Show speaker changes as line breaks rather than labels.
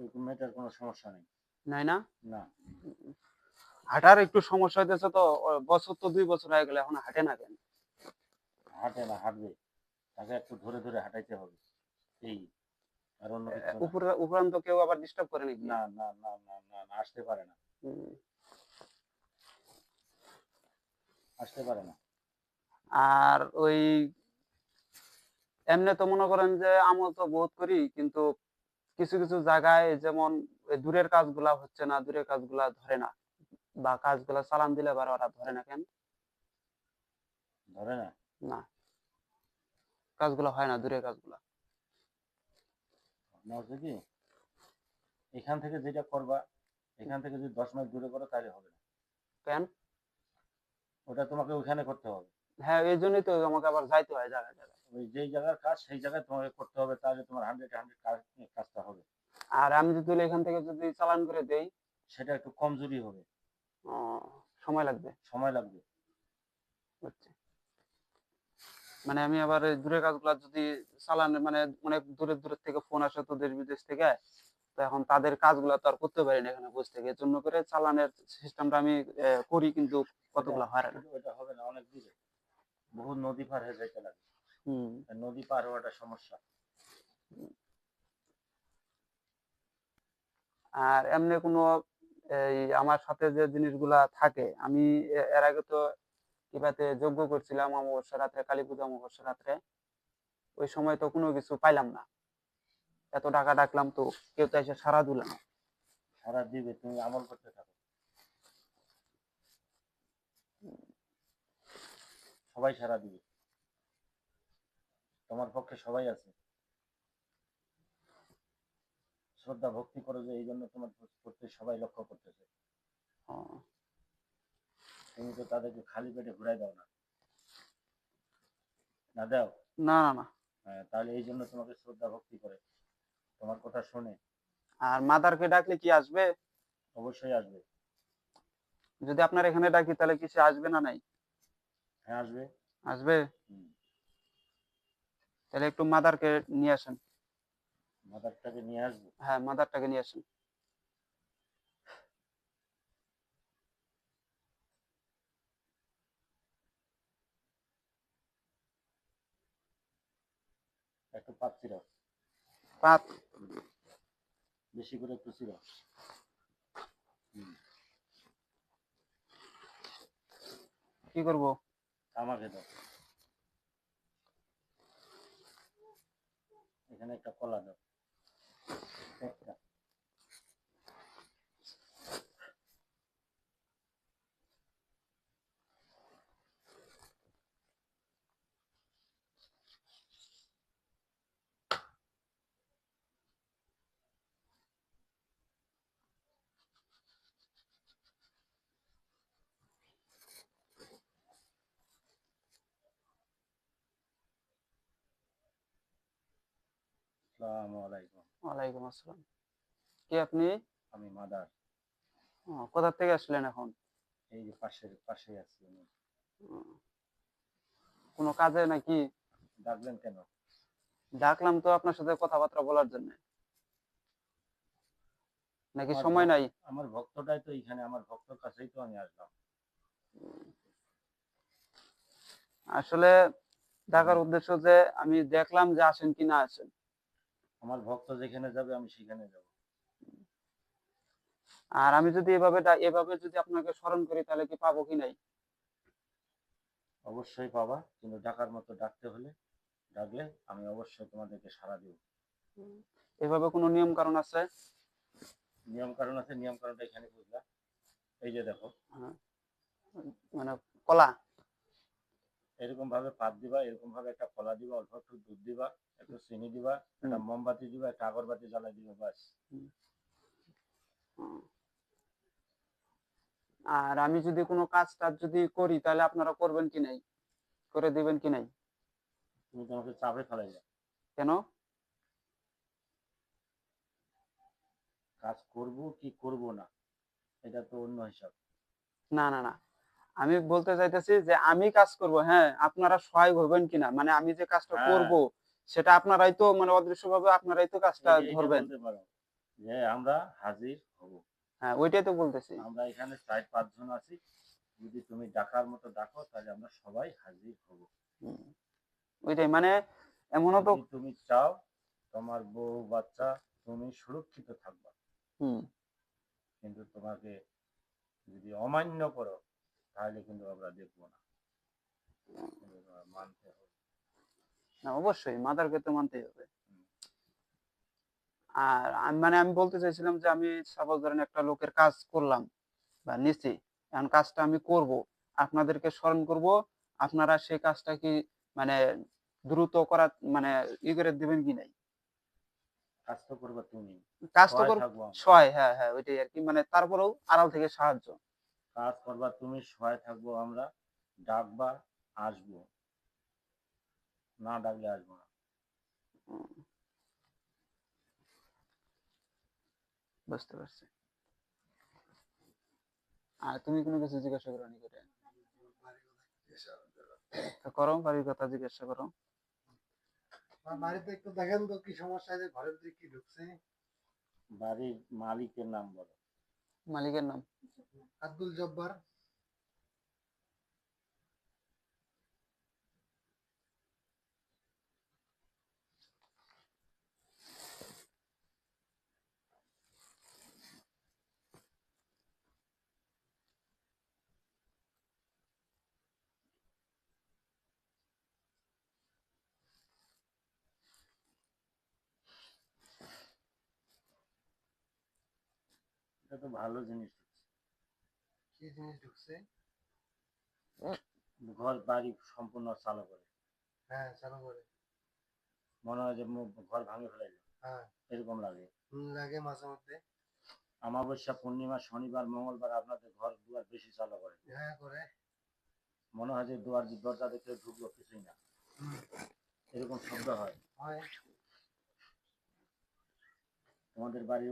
মেয়েটার কোনো সমস্যা নেই।
নাই না?
না।
হাঁটার একটু সমস্যা হইতেছে তো, বছর তো 2 বছর হয়ে গেল, এখন হাঁটে না কেন?
হাঁটে না, হাঁটবে। তাকে একটু ধরে ধরে হাঁটাইতে হবে। এই, আর অন্য কিছু না।
উপরান্ত কেউ আবার ডিস্টার্ব করে নাকি?
না না না না না না, আসতে পারে না। আসতে পারে না।
আর ওই এমনি তো মনে করেন যে আমল তো বহুত করি, কিন্তু কিছু কিছু জায়গায় যেমন দূরের কাজগুলা হচ্ছে না, দূরের কাজগুলা ধরে না, বা কাজগুলা চালান দিলে আবার ওরা ধরে না কেন?
ধরে না।
না, কাজগুলো হয় না, দূরের কাজগুলা।
না হচ্ছে কি, এখান থেকে যেটা করবা, এখান থেকে যদি 10 মাইল দূরে করো তাহলে হবে না।
কেন?
ওটা তোমাকে ওইখানে করতে হবে।
হ্যাঁ, এই জন্যই তো আমাকে আবার যাইতে হয় জায়গায় জায়গায়।
ওই যেই জায়গার কাজ সেই জায়গায় তোমাকে করতে হবে, তাহলে তোমার 100 কাজটা হবে।
আর আমি যদি এখান থেকে যদি চালান করে দেই,
সেটা একটু কমজোরি হবে।
সময় লাগবে।
সময় লাগবে।
বুঝছি। মানে আমি আবার এই দূরের কাজগুলা যদি চালান, মানে অনেক দূরের দূরের থেকে ফোন আসে তো দেশ বিদেশ থেকে, তো এখন তাদের কাজগুলা তো আর করতে পারি না এখানে বসে থেকে, এর জন্য করে চালানের সিস্টেমটা আমি করি, কিন্তু
ওটা
কতগুলা হয় না।
ওটা হবে না, অনেক দূরে। বহু নদী পার হয়ে যাইতে লাগে।
হুম।
নদী পার হওয়াটা সমস্যা।
আর এমনি কোনো এই আমার সাথে যে জিনিসগুলা থাকে, আমি এর আগে তো কিবাতে যজ্ঞ করছিলাম অমাবস্যা রাত্রে, কালী পুজো অমাবস্যা রাত্রে, ওই সময় তো কোনো কিছু পাইলাম না, এত টাকা ডাকলাম তো কেউ তো এসে সাড়া দিল না।
সারা দিবে, তুমি আমল করতে থাকো। সবাই সারা দিবে, তোমার পক্ষে সবাই আছে। শ্রদ্ধা ভক্তি করো যে, এই জন্য তোমার প্রতি সবাই লক্ষ্য করতেছে। তুমি তো তাদেরকে খালি পেটে ঘুরাই দাও না, না দাও?
না না না।
হ্যাঁ, তাহলে এই জন্য তোমাকে শ্রদ্ধা ভক্তি করে, তোমার কথা শোনে।
আর মাদারকে ডাকলে কি আসবে?
অবশ্যই আসবে।
যদি আপনার এখানে ডাকি তাহলে কি সে আসবে না? নাই?
হ্যাঁ, আসবে।
আসবে।
হুম।
তাহলে একটু মাদারকে নিয়ে আসেন।
মাদারটাকে নিয়ে আসবো।
হ্যাঁ, মাদারটাকে নিয়ে আসেন।
একটু পাত ছিড়ো।
পাত?
বেশি করে একটু ছিড়ো।
কি করব?
আমাকে দাও। এখানে একটা কলা দাও, একটা। আসসালামু আলাইকুম।
ওয়ালাইকুম আসসালাম। কে আপনি?
আমি মাদার।
কোথা থেকে আসলেন এখন?
এই যে পাশেই আছি আমি।
কোনো কাজে নাকি?
ডাকলেন কেন?
ডাকলাম তো আপনার সাথে কথাবার্তা বলার জন্য। নাকি
আমার
সময় নাই?
আমার ভক্তটাই তো এইখানে, আমার ভক্তর কাছেই তো আমি আসলাম।
আসলে ডাকার উদ্দেশ্য যে আমি দেখলাম যে আসেন কি না আসেন।
আমার ভক্ত যেখানে যাবে আমি সেখানে যাব।
আর আমি যদি এভাবে যদি আপনাকে স্মরণ করি তাহলে কি পাবো কি নাই?
অবশ্যই পাবা, কিন্তু ডাকার মতো ডাকতে হলে, ডাকলে আমি অবশ্যই তোমাদেরকে সাড়া দেব।
এভাবে কোনো নিয়ম কারণ আছে?
নিয়ম কারণ আছে, নিয়ম কারণটা এখানে বুঝলা। এই যে দেখো,
হ্যাঁ, মানে কলা?
এরকম ভাবে পাত দিবা, এরকম ভাবে একটা কলা দিবা, অল্প একটু দুধ দিবা, একটু চিনি দিবা, একটা মোমবাতি দিবা, একটা আগরবাতি জ্বালাই দিবা, বাস।
আর আমি যদি কোনো কাজ টাজ যদি করি তাহলে আপনারা করবেন কি নাই, করে দিবেন কি নাই?
তুমি তোমাকে চাপে ফেলাইলা।
কেন?
কাজ করব কি করব না, এটা তো অন্য হিসাব।
না না না, আমি বলতে চাইতেছি যে আমি কাজ করব, হ্যাঁ, আপনারা সহায় হবেন কিনা, মানে আমি যে কাজটা
হ্যাঁ,
করব সেটা আপনারাই তো, মানে অদৃশ্য ভাবে আপনারাই তো কাজটা
এইটা
ধরবেন।
বলতে পারো, যে আমরা হাজির হব।
হ্যাঁ, ওইটাই তো বলতেছি।
আমরা এখানে 4-5 জন আছি, যদি তুমি ডাকার মতো ডাকো তাহলে আমরা সবাই হাজির হব।
হুম, ওইটাই মানে এমনও তো
যদি তুমি চাও তোমার বউ বাচ্চা তুমি সুরক্ষিত থাকবা,
হুম,
কিন্তু তোমাকে যদি অমান্য করো তাহলে কিন্তু আমরা দেখবো না, কিন্তু তোমার মানতে হবে।
না অবশ্যই মাদারকে তো মানতেই হবে।
হুম।
আর মানে আমি বলতে চাইছিলাম যে আমি সাপোজ ধরেন একটা লোকের কাজ করলাম বা নিছি, এখন কাজটা আমি করব, আপনাদেরকে স্মরণ করব, আপনারা সেই কাজটা কি মানে দ্রুত করা মানে করে দিবেন কি নাই?
কাজ তো করবা তুমি,
কাজ তো
সহায়
কর
থাকবো আমরা।
সহায়, হ্যাঁ হ্যাঁ ওইটাই আর কি, মানে তারপরেও আড়াল থেকে সাহায্য।
কাজ করবা তুমি, সহায় থাকবো আমরা, ডাকবা আসবো, না ডাকলে আসবো না।
উম, বুঝতে পারছি। আর তুমি কোনো কিছু জিজ্ঞাসা করো নি করে? তো করো, বাড়ির কথা জিজ্ঞাসা করো।
বাড়িতে একটু দেখেন তো কি সমস্যা আছে, ঘরের দিকে কি ঢুকছে?
বাড়ির মালিকের নাম বলো।
মালিকের নাম?
আব্দুল জব্বার।
এটা তো ভালো জিনিস।
কি জিনিস ঢুকছে?
ঘর বাড়ি সম্পূর্ণ চালু করে,
হ্যাঁ চালু করে।
মনে হয় যে ঘর ভাঙে ফেলাইলো
হ্যাঁ
এরকম লাগে।
লাগে মাঝে মধ্যে।
অমাবস্যা পূর্ণিমা শনিবার মঙ্গলবার আপনাদের ঘর দুয়ার বেশি চালু করে,
হ্যাঁ করে।
মনে হয় যে দুয়ার দরজা দেখে ঢুকলো কিছুই না,
হুম,
এরকম শব্দ হয়।
হয়।
তোমাদের বাড়ির